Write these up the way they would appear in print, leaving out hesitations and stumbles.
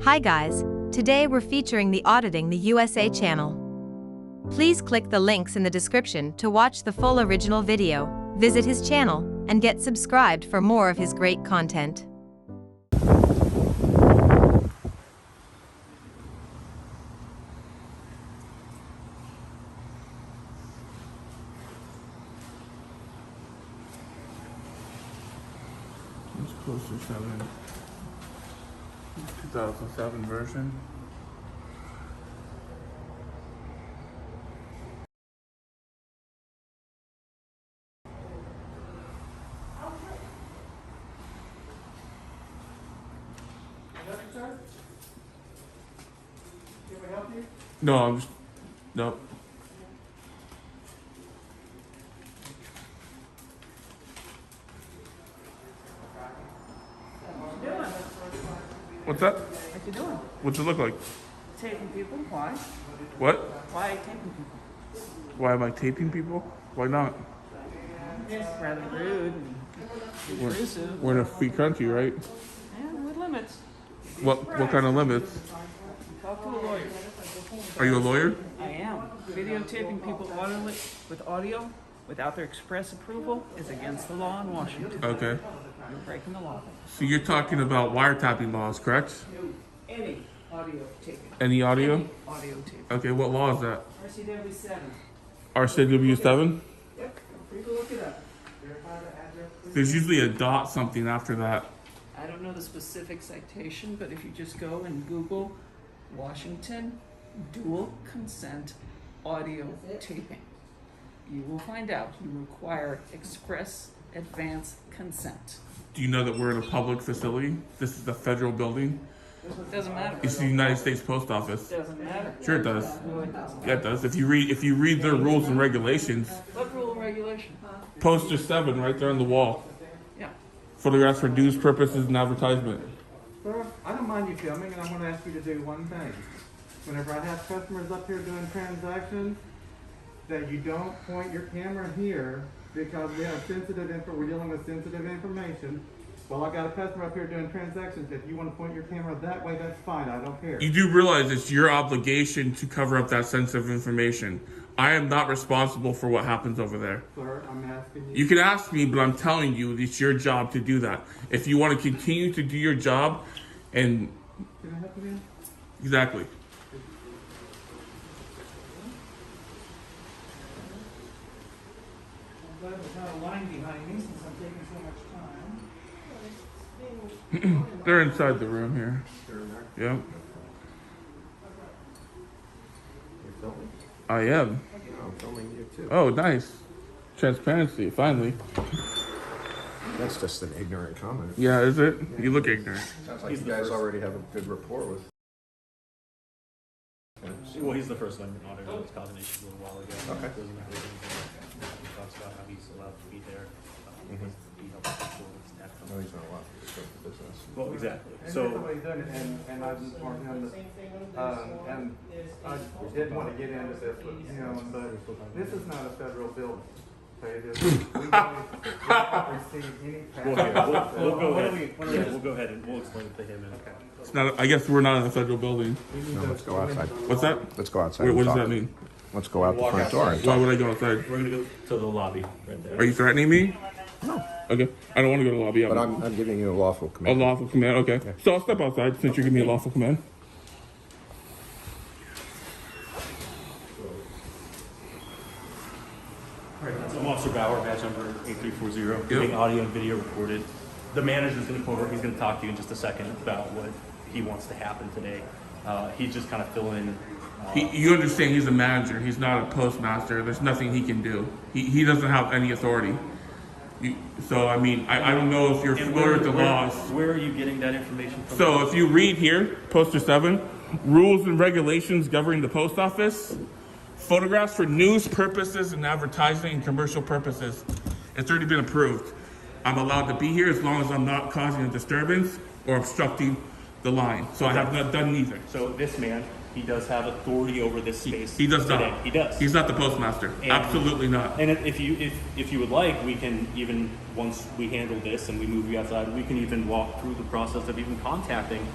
Hi guys, today we're featuring the Auditing the USA channel. Please click the links in the description to watch the full original video, visit his channel, and get subscribed for more of his great content. It's close to 2007 version. Can we help you? No, I'm just, nope. What's that? What you doing? What's it look like? Taping people? Why? What? Why taping people? Why am I taping people? Why not? It's rather rude and intrusive. We're in a free country, right? And with limits. What kind of limits? Talk to a lawyer. Are you a lawyer? I am. Videotaping people with audio without their express approval is against the law in Washington. Okay. You're breaking the law. So you're talking about wiretapping laws, correct? Any audio taping. Any audio? Any audio taping. Okay, what law is that? RCW 7. RCW 7? Yep. Free to look it up. Verify the address. There's usually a dot something after that. I don't know the specific citation, but if you just go and Google Washington dual consent audio taping, you will find out you require express advance consent. Do you know that we're in a public facility? This is the federal building. It doesn't matter. It's the United States Post Office. It doesn't matter. Sure it does. No, it doesn't. Yeah, it does. If you read their rules and regulations, What rule and regulation? poster 7 right there on the wall. Yeah. Photographs for news purposes and advertisement. Sir, I don't mind you filming, and I'm going to ask you to do one thing. Whenever I have customers up here doing transactions, that you don't point your camera here because we have we're dealing with sensitive information. Well, I got a customer up here doing transactions. If you want to point your camera that way, that's fine. I don't care. You do realize it's your obligation to cover up that sensitive information. I am not responsible for what happens over there. Sir, I'm asking you. You can ask me, but I'm telling you, it's your job to do that. If you want to continue to do your job, and Can I help you again? exactly. I'm glad there's not a line behind me since I'm taking so much time. They're inside the room here. Yep. You're filming? I am. I'm filming you too. Oh, nice. Transparency, finally. That's just an ignorant comment. Yeah, is it? You look ignorant. Sounds like you guys already have a good rapport with. Well, he's the first one in audit that was causing issues a little while ago. Okay. He talks about how he's allowed to be there. He helps people with that. No, he's not allowed to disrupt the business. Well, exactly. And So, that's the way he's done it, and I've informed him that, and I didn't want to get into this with him, but this is not a federal building. Okay, we don't receive any we'll go ahead. We'll go ahead and we'll explain it to him. It's not. I guess we're not in a federal building. No, let's go outside. What's that? Let's go outside. What and does talk. that mean? Let's go out the front door and Why talk. would I go outside? We're gonna go to the lobby right there. Are you threatening me? No, Okay. I don't want to go to the lobby. but I'm giving you a lawful A command. lawful command. Okay. So I'll step outside since you're giving me a lawful command. I'm Officer Bauer, badge number 8340, getting audio and video recorded. The manager's going to come over. He's going to talk to you in just a second about what he wants to happen today. He's just kind of filling in. You understand he's a manager. He's not a postmaster. There's nothing he can do. He doesn't have any authority. So, I mean, I don't know if you're familiar with the laws. Where are you getting that information from? So if you read here, poster 7, rules and regulations governing the post office, photographs for news purposes and advertising and commercial purposes. It's already been approved. I'm allowed to be here as long as I'm not causing a disturbance or obstructing the line. So I have not done neither. So this man, he does have authority over this space. He does today. not. He does. He's not the postmaster. And- Absolutely not. And if you would like, we can even, once we handle this and we move you outside, we can even walk through the process of even contacting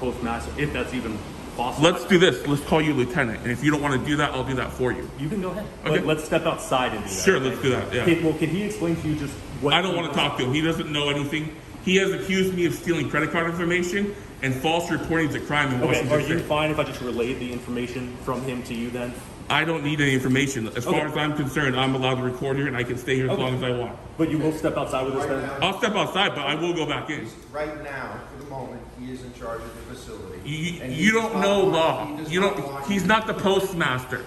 postmaster, if that's even possible. Let's do this. Let's call you lieutenant. And if you don't want to do that, I'll do that for you. You can go ahead. Okay. But let's step outside and do that. Sure, let's do that. Yeah. Okay, well, can he explain to you just what? I don't want to talk to him. He doesn't know anything. He has accused me of stealing credit card information and false reporting of the crime in Okay, Washington are you State. fine if I just relay the information from him to you then? I don't need any information. As far Okay. as I'm concerned, I'm allowed to record here and I can stay here as Okay. long as I want. But you will step outside with us then? I'll step outside, but I will go back in. Right now, for the moment, he is in charge of the facility. And You he don't does know not law. want- he does You not don't. want He's you- not the postmaster.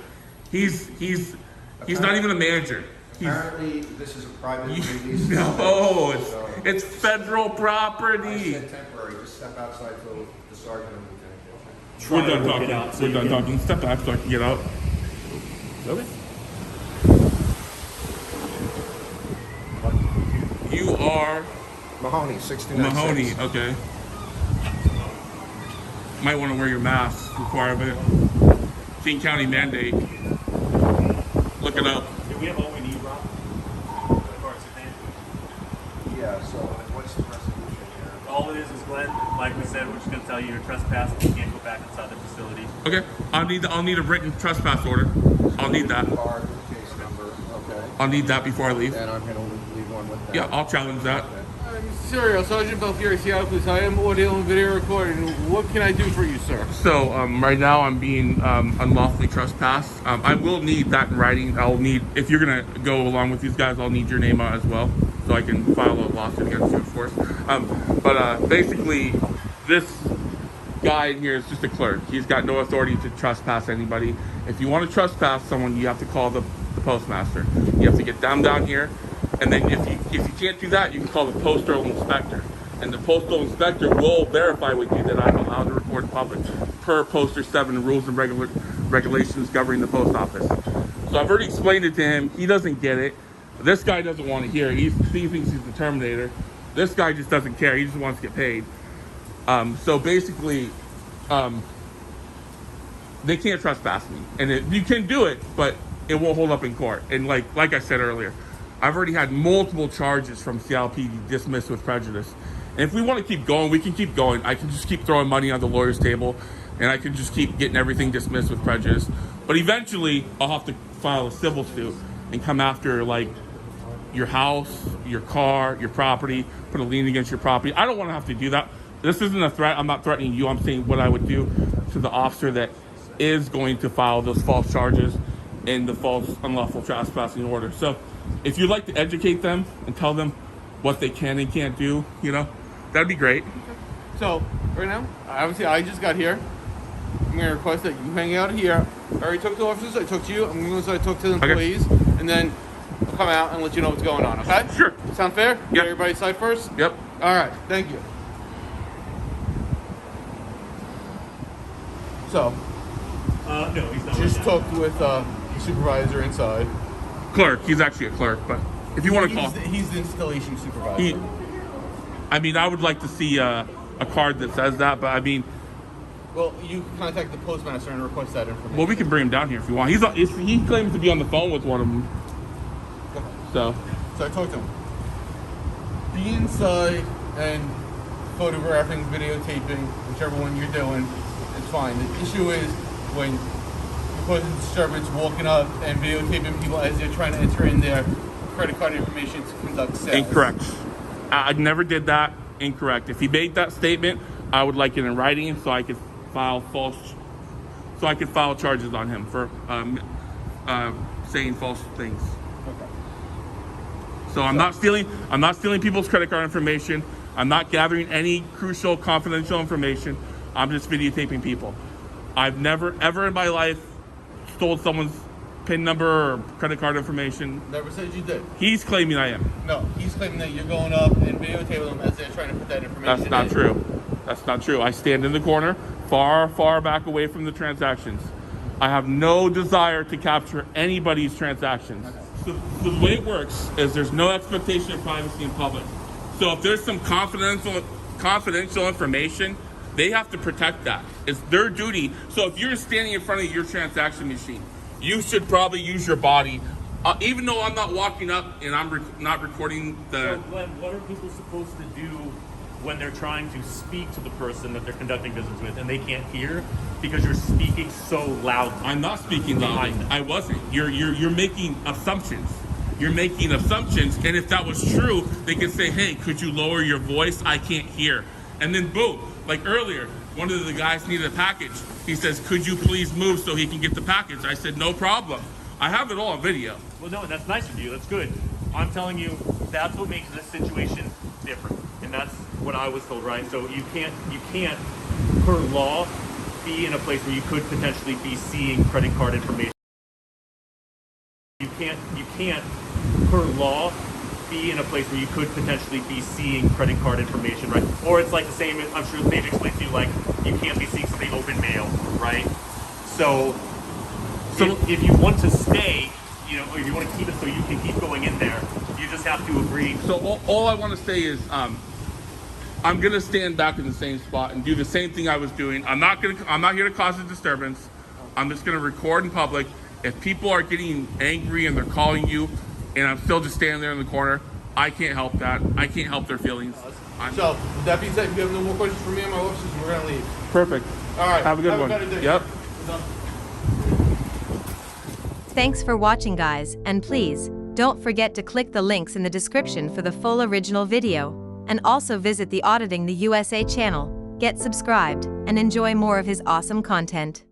He's not even a manager. He's, Apparently, this is a private release. no, So, it's federal I property. said temporary, just step outside till the sergeant and lieutenant. Try We're to done work talking. it out so We're you done can- talking. Step back so I can get out. Okay. You are Mahoney, 69. Mahoney. Okay. Might want to wear your mask requirement. King County mandate. Look it up. Do we have all we need, Rob? As far as the thing? Yeah, so what's the resolution here? All it is Glenn, like we said, we're just gonna tell you you're trespassing, you can't go back inside the facility. Okay. I'll need a written trespass order. I'll need that. Card, case number, okay. I'll need that before I leave. And I'm gonna leave one with that. Yeah, I'll challenge that. Serial Sergeant Belfiore, Seattle Police. I am audio and video recording. What can I do for you, sir? So right now I'm being unlawfully trespassed. I will need that in writing. I'll need, if you're gonna go along with these guys, I'll need your name out as well, so I can file a lawsuit against you, of course. But basically, this guy in here is just a clerk. He's got no authority to trespass anybody. If you want to trespass someone, you have to call the postmaster. You have to get them down here. And then if you can't do that, you can call the postal inspector. And the postal inspector will verify with you that I'm allowed to record public per Poster 7 rules and regulations governing the post office. So I've already explained it to him. He doesn't get it. This guy doesn't want to hear it. He thinks he's the Terminator. This guy just doesn't care. He just wants to get paid. So basically, they can't trespass me. And you can do it, but it won't hold up in court. And like I said earlier, I've already had multiple charges from Seattle PD dismissed with prejudice. And if we want to keep going, we can keep going. I can just keep throwing money on the lawyer's table, and I can just keep getting everything dismissed with prejudice. But eventually, I'll have to file a civil suit and come after, like, your house, your car, your property, put a lien against your property. I don't want to have to do that. This isn't a threat. I'm not threatening you. I'm saying what I would do to the officer that is going to file those false charges in the false unlawful trespassing order. So if you'd like to educate them and tell them what they can and can't do, that'd be great. So, right now, obviously, I just got here. I'm going to request that you hang out here. I already talked to the officers. I talked to you. I'm going to talk to the employees. And then I'll come out and let you know what's going on, okay? Sure. Sound fair? Yep. Get everybody's side first? Yep. All right. Thank you. So, No, he's not. just right now. talked with the supervisor inside. Clerk. He's actually a clerk, but if you want to call, He's the installation supervisor. I would like to see a card that says that, but Well, you can contact the postmaster and request that information. well, we can bring him down here if you want. He claims to be on the phone with one of them. So So I talked to him. Be inside and photographing, videotaping, whichever one you're doing, it's fine. The issue is when you're causing disturbance, walking up and videotaping people as they're trying to enter in their credit card information to conduct sales. incorrect. I never did that. Incorrect. If he made that statement, I would like it in writing so I could file charges on him for saying false things. Okay. So I'm not stealing people's credit card information. I'm not gathering any crucial confidential information. I'm just videotaping people. I've never ever in my life stole someone's PIN number or credit card information. Never said you did. He's claiming I am. No, he's claiming that you're going up and videotaping them as they're trying to put that information That's not in. true. That's not true. I stand in the corner, far, far back away from the transactions. I have no desire to capture anybody's transactions. So the way it works is there's no expectation of privacy in public. So if there's some confidential information, they have to protect that. It's their duty. So if you're standing in front of your transaction machine, you should probably use your body. Even though I'm not walking up and I'm not recording the... So, Glenn, what are people supposed to do when they're trying to speak to the person that they're conducting business with and they can't hear because you're speaking so loudly. I'm not speaking loudly. I wasn't. You're making assumptions. You're making assumptions, and if that was true, they could say, hey, could you lower your voice? I can't hear. And then boom, like earlier, one of the guys needed a package. He says, could you please move so he can get the package? I said, no problem. I have it all on video. Well, no, that's nice of you. That's good. I'm telling you, that's what makes this situation different, and that's what I was told, right? So you can't, per law, be in a place where you could potentially be seeing credit card information. You can't, per law, be in a place where you could potentially be seeing credit card information, right? Or it's like the same, I'm sure they've explained to you, like, you can't be seeing something open mail, right? So if you want to stay, you know, or if you want to keep it so you can keep going in there, you just have to agree. So all I want to say is, I'm gonna stand back in the same spot and do the same thing I was doing. I'm not here to cause a disturbance. I'm just gonna record in public. If people are getting angry and they're calling you, and I'm still just standing there in the corner, I can't help that. I can't help their feelings. So, with that being said, if you have no more questions for me and my officers, we're going to leave. Perfect. All right. Have a good one. Better day. Yep. Thanks for watching, guys, and please, don't forget to click the links in the description for the full original video, and also visit the Auditing the USA channel, get subscribed, and enjoy more of his awesome content.